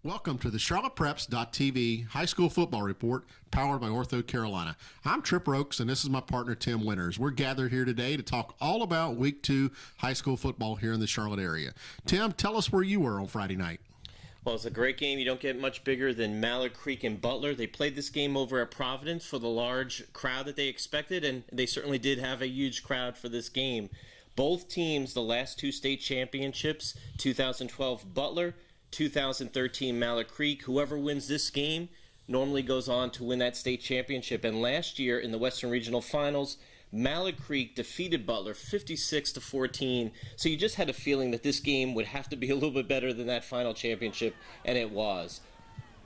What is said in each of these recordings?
Welcome to the CharlottePreps.tv High School Football Report, powered by Ortho Carolina. I'm Trip Oakes, and this is my partner, Tim Winters. We're gathered here today to talk all about Week 2 high school football here in the Charlotte area. Tim, tell us where you were on Friday night. Well, it's a great game. You don't get much bigger than Mallard Creek and Butler. They played this game over at Providence for the large crowd that they expected, and they certainly did have a huge crowd for this game. Both teams, the last two state championships, 2012 Butler, 2013 Mallard Creek. Whoever wins this game normally goes on to win that state championship. And last year in the Western Regional Finals, Mallard Creek defeated Butler 56-14. So you just had a feeling that this game would have to be a little bit better than that final championship, and it was.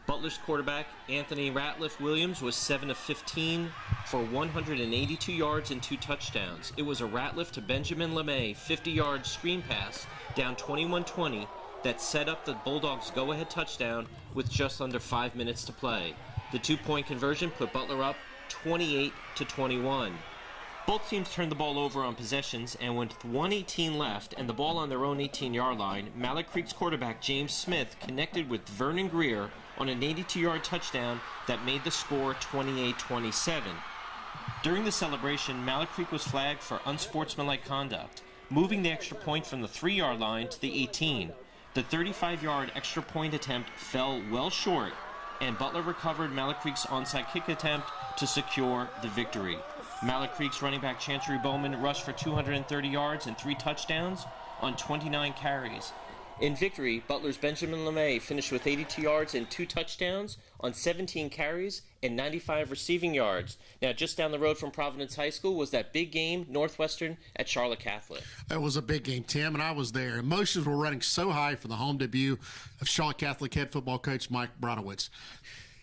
Butler's quarterback, Anthony Ratliff Williams, was 7 of 15 for 182 yards and 2 touchdowns. It was a Ratliff to Benjamin LeMay 50-yard screen pass down 21-20 that set up the Bulldogs' go-ahead touchdown with just under 5 minutes to play. The 2-point conversion put Butler up 28-21. Both teams turned the ball over on possessions, and with 1:18 left and the ball on their own 18-yard line, Mallard Creek's quarterback James Smith connected with Vernon Greer on an 82-yard touchdown that made the score 28-27. During the celebration, Mallard Creek was flagged for unsportsmanlike conduct, moving the extra point from the 3-yard line to the 18. The 35-yard extra point attempt fell well short, and Butler recovered Mallard Creek's onside kick attempt to secure the victory. Mallard Creek's running back Chancery Bowman rushed for 230 yards and 3 touchdowns on 29 carries. In victory, Butler's Benjamin LeMay finished with 82 yards and 2 touchdowns on 17 carries and 95 receiving yards. Now, just down the road from Providence High School was that big game, Northwestern at Charlotte Catholic. It was a big game, Tim, and I was there. Emotions were running so high for the home debut of Charlotte Catholic head football coach Mike Bronowitz.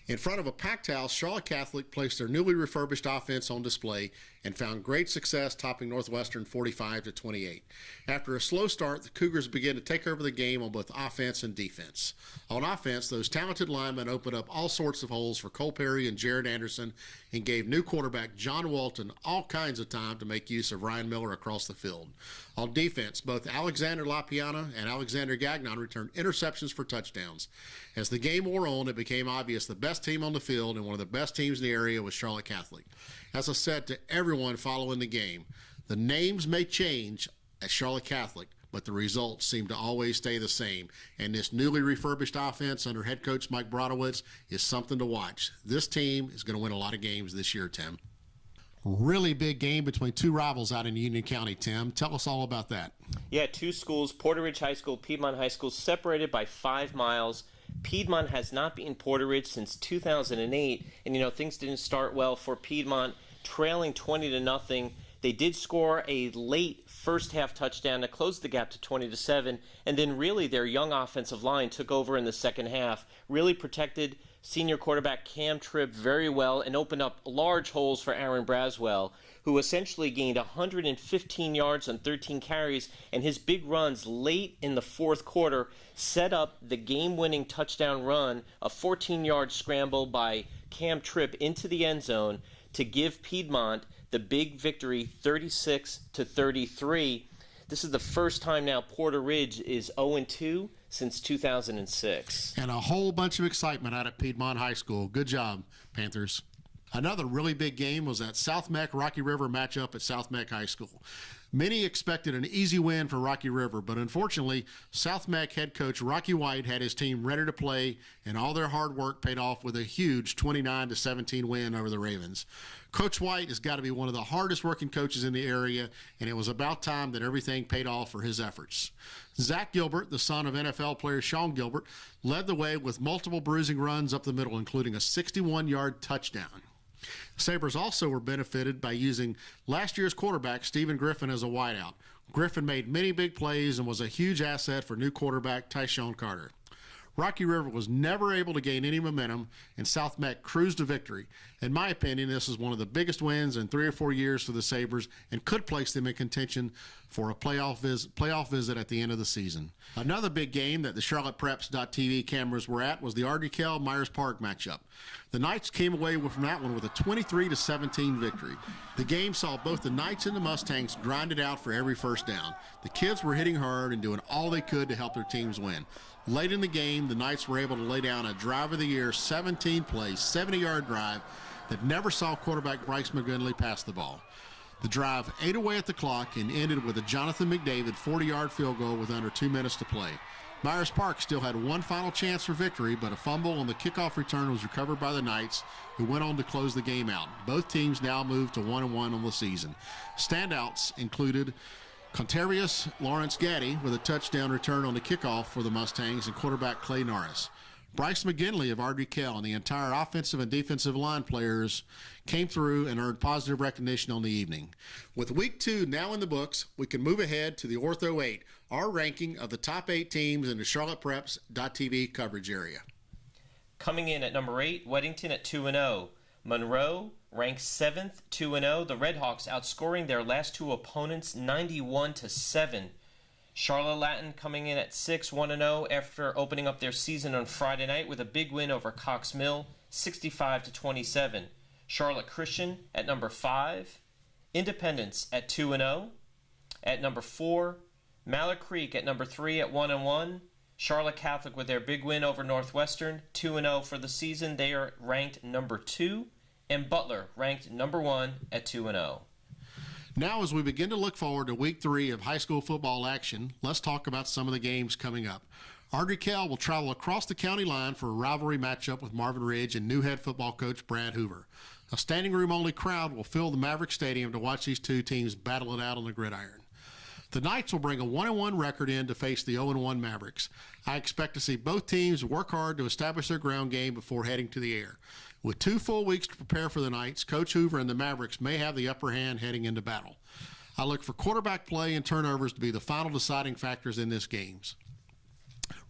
In front of a packed house, Charlotte Catholic placed their newly refurbished offense on display and found great success, topping Northwestern 45-28. After a slow start, the Cougars began to take over the game on both offense and defense. On offense, those talented linemen opened up all sorts of holes for Cole Perry and Jared Anderson and gave new quarterback John Walton all kinds of time to make use of Ryan Miller across the field. On defense, both Alexander LaPiana and Alexander Gagnon returned interceptions for touchdowns. As the game wore on, it became obvious the best team on the field and one of the best teams in the area was Charlotte Catholic. As I said to everyone following the game, the names may change at Charlotte Catholic, but the results seem to always stay the same. And this newly refurbished offense under head coach Mike Bronowitz is something to watch. This team is going to win a lot of games this year, Tim. Really big game between two rivals out in Union County, Tim. Tell us all about that. Yeah, two schools, Porter Ridge High School, Piedmont High School, separated by 5 miles. Piedmont has not beaten Porter Ridge since 2008, and things didn't start well for Piedmont, trailing 20-0. They did score a late first half touchdown to close the gap to 20-7, and then really their young offensive line took over in the second half, really protected senior quarterback Cam Tripp very well and opened up large holes for Aaron Braswell, who essentially gained 115 yards on 13 carries, and his big runs late in the fourth quarter set up the game-winning touchdown run, a 14-yard scramble by Cam Tripp into the end zone to give Piedmont the big victory, 36-33. This is the first time now Porter Ridge is 0-2 since 2006. And a whole bunch of excitement out at Piedmont High School. Good job, Panthers. Another really big game was that South Meck Rocky River matchup at South Meck High School. Many expected an easy win for Rocky River, but unfortunately, South Meck head coach Rocky White had his team ready to play, and all their hard work paid off with a huge 29-17 win over the Ravens. Coach White has got to be one of the hardest working coaches in the area, and it was about time that everything paid off for his efforts. Zach Gilbert, the son of NFL player Sean Gilbert, led the way with multiple bruising runs up the middle, including a 61-yard touchdown. Sabres also were benefited by using last year's quarterback Stephen Griffin as a wideout. Griffin made many big plays and was a huge asset for new quarterback Tyshawn Carter. Rocky River was never able to gain any momentum, and South Meck cruised to victory. In my opinion, this is one of the biggest wins in 3 or 4 years for the Sabres and could place them in contention for a playoff visit at the end of the season. Another big game that the CharlottePreps.tv cameras were at was the Ardekell Myers Park matchup. The Knights came away from that one with a 23-17 victory. The game saw both the Knights and the Mustangs grind it out for every first down. The kids were hitting hard and doing all they could to help their teams win. Late in the game, the Knights were able to lay down a drive of the year, 17-play, 70-yard drive that never saw quarterback Bryce McGinley pass the ball. The drive ate away at the clock and ended with a Jonathan McDavid 40-yard field goal with under 2 minutes to play. Myers Park still had one final chance for victory, but a fumble on the kickoff return was recovered by the Knights, who went on to close the game out. Both teams now move to 1-1 on the season. Standouts included Contarius Lawrence Gaddy with a touchdown return on the kickoff for the Mustangs and quarterback Clay Norris. Bryce McGinley of RDK and the entire offensive and defensive line players came through and earned positive recognition on the evening. With Week 2 now in the books, we can move ahead to the Ortho 8, our ranking of the top 8 teams in the CharlottePreps.tv coverage area. Coming in at number 8, Weddington at 2-0. Monroe ranked 7th, 2-0. The Redhawks outscoring their last two opponents 91-7. Charlotte Latin coming in at 6, 1-0 after opening up their season on Friday night with a big win over Cox Mill, 65-27. Charlotte Christian at number 5. Independence at 2-0. At number 4, Mallard Creek at number 3 at 1-1. Charlotte Catholic with their big win over Northwestern, 2-0 for the season. They are ranked number 2. And Butler ranked number 1 at 2-0. Now, as we begin to look forward to Week 3 of high school football action, let's talk about some of the games coming up. Ardrey will travel across the county line for a rivalry matchup with Marvin Ridge and new head football coach Brad Hoover. A standing room only crowd will fill the Maverick Stadium to watch these two teams battle it out on the gridiron. The Knights will bring a 1-1 record in to face the 0-1 Mavericks. I expect to see both teams work hard to establish their ground game before heading to the air. With 2 full weeks to prepare for the Knights, Coach Hoover and the Mavericks may have the upper hand heading into battle. I look for quarterback play and turnovers to be the final deciding factors in this games.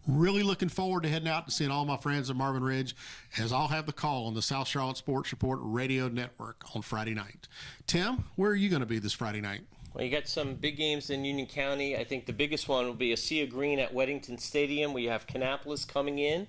Really looking forward to heading out and seeing all my friends at Marvin Ridge, as I'll have the call on the South Charlotte Sports Report radio network on Friday night. Tim, where are you going to be this Friday night? Well, you got some big games in Union County. I think the biggest one will be a Sea of Green at Weddington Stadium. We have Kannapolis coming in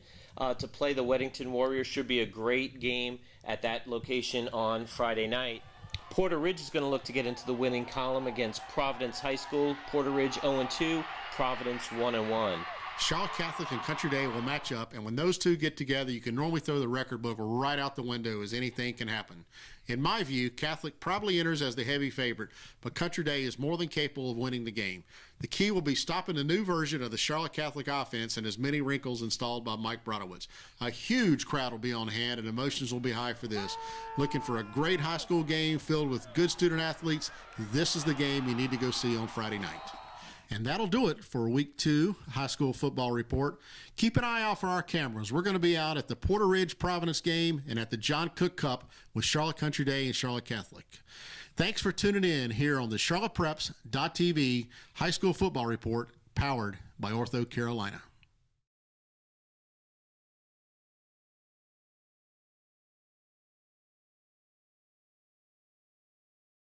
to play the Weddington Warriors. Should be a great game at that location on Friday night. Porter Ridge is going to look to get into the winning column against Providence High School. Porter Ridge 0-2, Providence 1-1. Charlotte Catholic and Country Day will match up, and when those two get together, you can normally throw the record book right out the window, as anything can happen. In my view, Catholic probably enters as the heavy favorite, but Country Day is more than capable of winning the game. The key will be stopping the new version of the Charlotte Catholic offense and as many wrinkles installed by Mike Brodowitz. A huge crowd will be on hand, and emotions will be high for this. Looking for a great high school game filled with good student athletes, this is the game you need to go see on Friday night. And that'll do it for Week 2 High School Football Report. Keep an eye out for our cameras. We're going to be out at the Porter Ridge Providence game and at the John Cook Cup with Charlotte Country Day and Charlotte Catholic. Thanks for tuning in here on the CharlottePreps.tv High School Football Report, powered by Ortho Carolina.